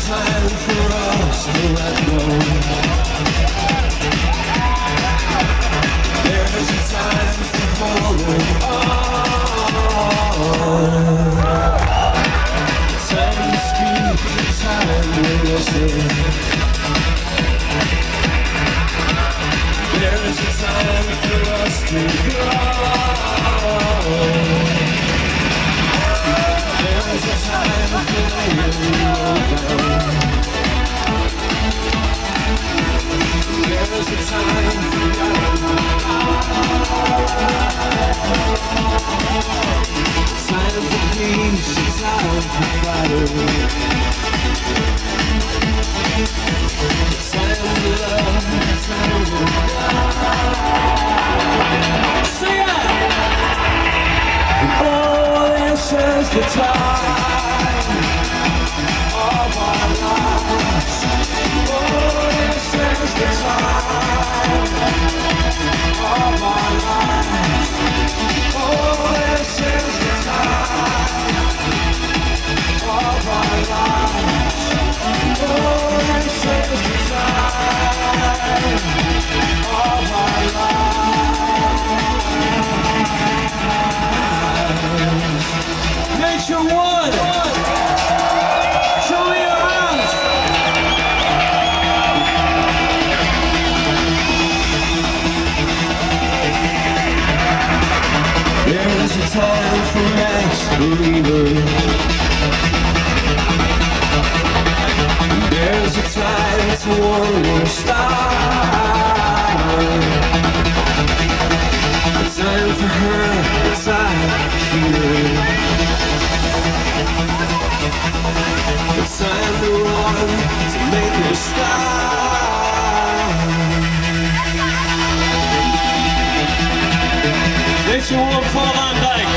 time for us to let go. There's a time for holding on. Time to speak, time to listen. There's a time for us to go. There's a time for laying down. There's a time for time for peace, time for flattery. Time to love, time to die. Sing it! Oh, this is the time of our lives. Oh, this is the time of our lives. Oh, this is the time of our lives. Oh, this is the time of our lives. Nature one! Show me your hands! There's a time for ex-believers. There's a time to one more star. A time for her, a time for healing. A time to run, to make her stop. Nature one, Dyk.